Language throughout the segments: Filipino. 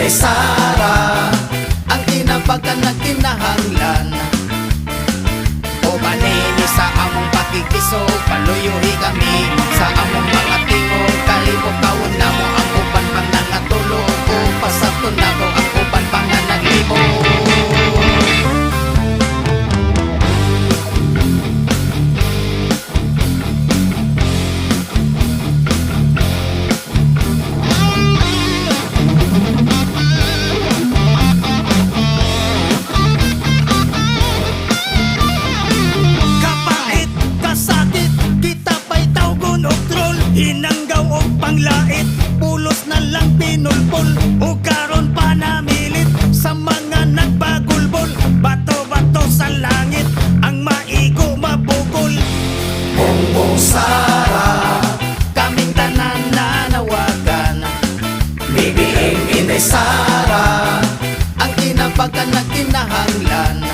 Inday Sara, ang tinabagan na kinahanglan. O manini sa among pakikiso, paluyuhi kami sa among mga tingog. Kalibot kawon na mo ang uban pang nangatulog, o pasaton na ko ang uban pang naglibo. Hinanggaw og panglait, pulos na lang pinulpol, o karon pa namilit sa mga nagbagulbol. Bato-bato sa langit, ang maigo mabugol. Bongbong Sara, kaming tanan nanawagan. BBM Inday Sara, ang tinabagan na kinahanglan.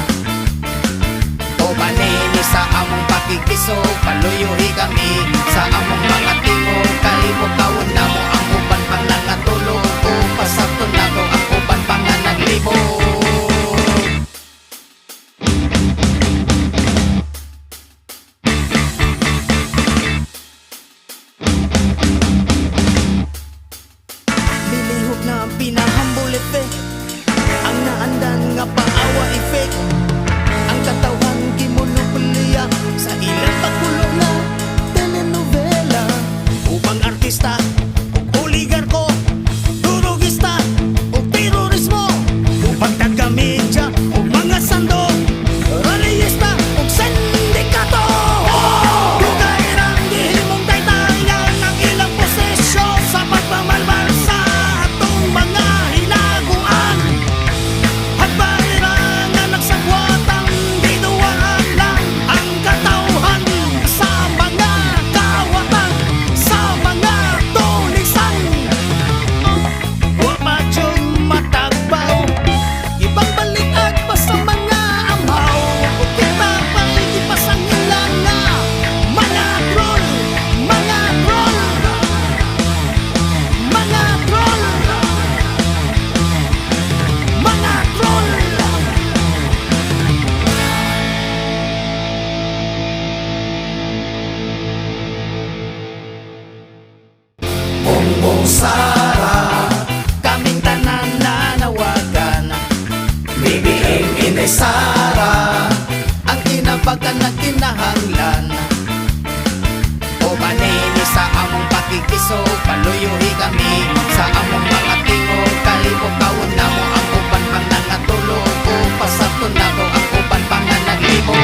O manini sa among pakikiso, paluyuhi kami sa among mga tingog. Kalibot kawon na mo ang uban pang nangatulog, o pasaton na ko ang uban pang naglibo. Nilihok na ang pinahambol effect, ang naandan nga paawa effect. Ang katawhan gimonopolya sa ilang pagkulo na telenovela. Upang artista ug oligarko, durugista ug terorismo. Upang taga-media ug mga sando, rallyista ug sindikato. Dugairang gihimong taytayan ang ilang posisyon sa pagpamalmal sa atong mga hinaguan. At bahiran na nagsagwatang dinuwaan lang ang katawhan sa mga kawatan, sa mga tulisan. Wa pa diyong matagbaw, ibang balikat pa sa mga amhaw. O kita pa'y ipasangilan na mga troll, mga troll, mga troll, mga troll. Bongbong Sara, kaming tanan nanawagan. BBM Inday Sara, ang tinabagan na kinahanglan. O manini sa among pakikiso, paluyuhi kami sa among mga tingog. Kalibot kawon na mo ang uban pang nangatulog, o pasaton na ko ang uban pang naglibo.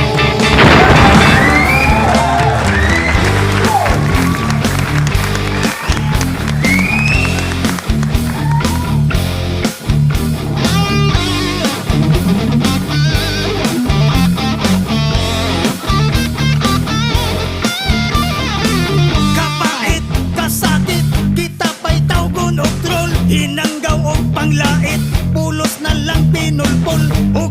Kapait, kasakit, kita pa'y tawgon og troll. Hinanggaw og panglait, pulos na lang pinulpol, o